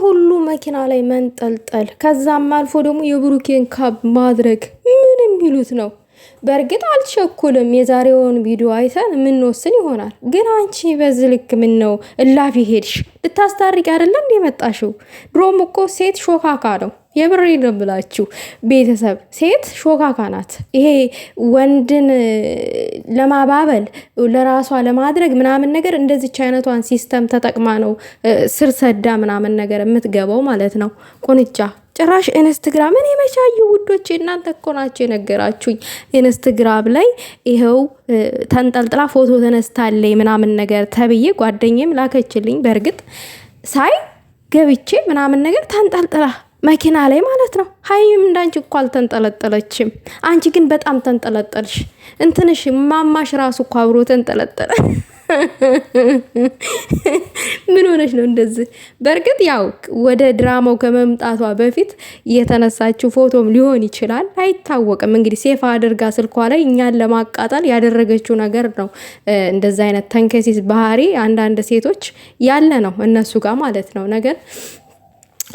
ሁሉ መኪና ላይ መንጠልጠል ከዛም አልፎ ደግሞ የብሩኬን ካብ ማድረግ ምን የሚሉት ነው? በእርግጥ አልቸኩልም። የዛሬውን ቪዲዮ አይተን የምንወስን ይሆናል። ግን አንቺ በዚህ ልክ ምን ነው እላፊ ሄድሽ? ልታስታርቂ አይደለ እንዴ መጣሽው? ድሮም እኮ ሴት ሾካካ ነው። የብሬ ነው ብላችሁ ቤተሰብ ሴት ሾካካ ናት። ይሄ ወንድን ለማባበል ለራሷ ለማድረግ ምናምን ነገር እንደዚች አይነቷን ሲስተም ተጠቅማ ነው ስር ሰዳ ምናምን ነገር የምትገባው ማለት ነው። ቁንጫ ጭራሽ ኢንስታግራም እኔ መቻዩ ውዶቼ እናንተ እኮ ናችሁ የነገራችሁኝ። ኢንስታግራም ላይ ይኸው ተንጠልጥላ ፎቶ ተነስታለች ምናምን ነገር ተብዬ ጓደኛዬም ላከችልኝ። በእርግጥ ሳይ ገብቼ ምናምን ነገር ተንጠልጥላ መኪና ላይ ማለት ነው። ሀይሚም እንዳንቺ እኮ አልተንጠለጠለችም። አንቺ ግን በጣም ተንጠለጠልሽ። እንትንሽ ማማሽ ራሱ እኮ አብሮ ተንጠለጠለ። ምን ሆነሽ ነው እንደዚህ? በእርግጥ ያው ወደ ድራማው ከመምጣቷ በፊት የተነሳችው ፎቶም ሊሆን ይችላል፣ አይታወቅም። እንግዲህ ሴፍ አድርጋ ስልኳ ላይ እኛን ለማቃጠል ያደረገችው ነገር ነው። እንደዛ አይነት ተንከሲስ ባህሪ አንዳንድ ሴቶች ያለ ነው እነሱ ጋር ማለት ነው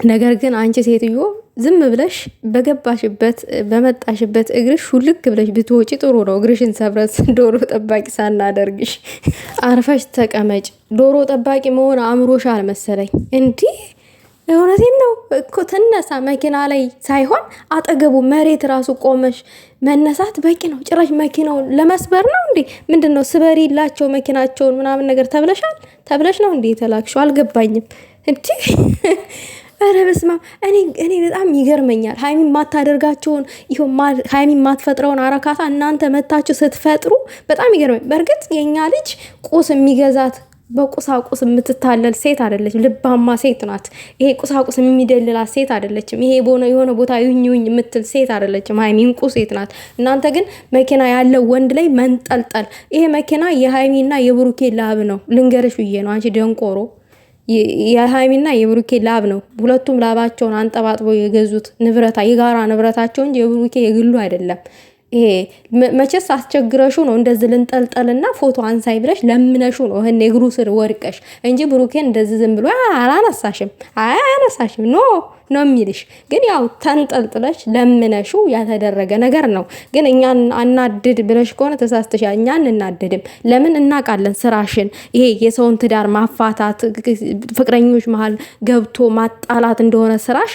ነገር ግን አንቺ ሴትዮ ዝም ብለሽ በገባሽበት በመጣሽበት እግርሽ ሁልክ ብለሽ ብትወጪ ጥሩ ነው። እግርሽን ሰብረስ ዶሮ ጠባቂ ሳናደርግሽ አርፈሽ ተቀመጭ። ዶሮ ጠባቂ መሆን አእምሮሻል መሰለኝ። እንዲህ እውነቴን ነው እኮ ትነሳ መኪና ላይ ሳይሆን አጠገቡ መሬት ራሱ ቆመሽ መነሳት በቂ ነው። ጭራሽ መኪናውን ለመስበር ነው እንዴ? ምንድነው ስበሪላቸው መኪናቸውን ምናምን ነገር ተብለሽ ነው እንዴ የተላክሽው? አልገባኝም እንዴ። አረ በስመ አብ እኔ በጣም ይገርመኛል። ሀይሚ ማታደርጋቸውን ሀይሚ ማትፈጥረውን አረካታ እናንተ መታችሁ ስትፈጥሩ በጣም ይገርመኝ። በእርግጥ የኛ ልጅ ቁስ የሚገዛት በቁሳቁስ የምትታለል ሴት አይደለችም። ልባማ ሴት ናት። ይሄ ቁሳቁስ የሚደልላት ሴት አይደለችም። ይሄ የሆነ ቦታ ይሁኝ የምትል ሴት አይደለችም። ሀይሚ እንቁ ሴት ናት። እናንተ ግን መኪና ያለው ወንድ ላይ መንጠልጠል። ይሄ መኪና የሀይሚና የብሩኬ ላብ ነው። ልንገርሽ ብዬ ነው አንቺ ደንቆሮ። የሀይሚና የብሩኬ ላብ ነው። ሁለቱም ላባቸውን አንጠባጥበው የገዙት የጋራ ንብረታቸው እንጂ የብሩኬ የግሉ አይደለም። ይሄ መቼስ አስቸግረሹ ነው እንደዚህ ልንጠልጠልና ፎቶ አንሳይ ብለሽ ለምነሹ ነው እህን የግሩ ስር ወርቀሽ እንጂ ብሩኬን እንደዚህ ዝም ብሎ አላነሳሽም ኖ ነው የሚልሽ። ግን ያው ተንጠልጥለሽ ለምነሹ ያተደረገ ነገር ነው። ግን እኛን አናድድ ብለሽ ከሆነ ተሳስተሻል። እኛ እንናደድም። ለምን እናውቃለን ስራሽን። ይሄ የሰውን ትዳር ማፋታት፣ ፍቅረኞች መሀል ገብቶ ማጣላት እንደሆነ ስራሽ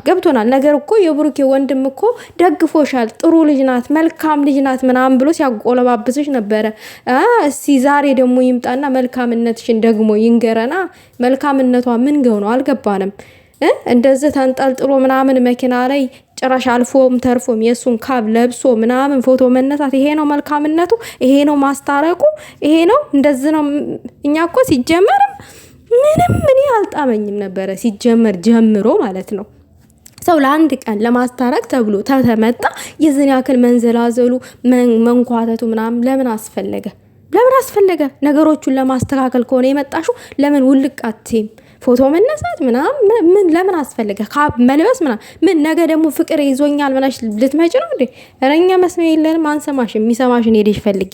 ገብቶናል። ነገር እኮ የብሩኬ ወንድም እኮ ደግፎሻል። ጥሩ ልጅ ናት፣ መልካም ልጅ ናት ምናምን ብሎ ሲያቆለባብስሽ ነበረ። እስቲ ዛሬ ደግሞ ይምጣና መልካምነትሽን ደግሞ ይንገረና። መልካምነቷ ምን ገው ነው አልገባንም። እንደዚህ ተንጠልጥሎ ምናምን መኪና ላይ ጭራሽ አልፎም ተርፎም የሱን ካብ ለብሶ ምናምን ፎቶ መነሳት ይሄ ነው መልካምነቱ? ይሄ ነው ማስታረቁ? ይሄ ነው እንደዚህ ነው? እኛ እኮ ሲጀመርም ምንም እኔ አልጣመኝም ነበረ ሲጀመር ጀምሮ ማለት ነው። ሰው ለአንድ ቀን ለማስታረቅ ተብሎ ተመጣ የዝን ያክል መንዘላዘሉ መንኳተቱ ምናምን ለምን አስፈለገ? ነገሮቹን ለማስተካከል ከሆነ የመጣሽው ለምን ውልቅ አትይም? ፎቶ መነሳት ምናምን ለምን አስፈለገ? ካብ መልበስ ምን ነገ ደግሞ ፍቅር ይዞኛል ብለሽ ልትመጪ ነው እንዴ? እረኛ መስሚያ የለንም፣ አንሰማሽም። የሚሰማሽን ሄደሽ ፈልጊ።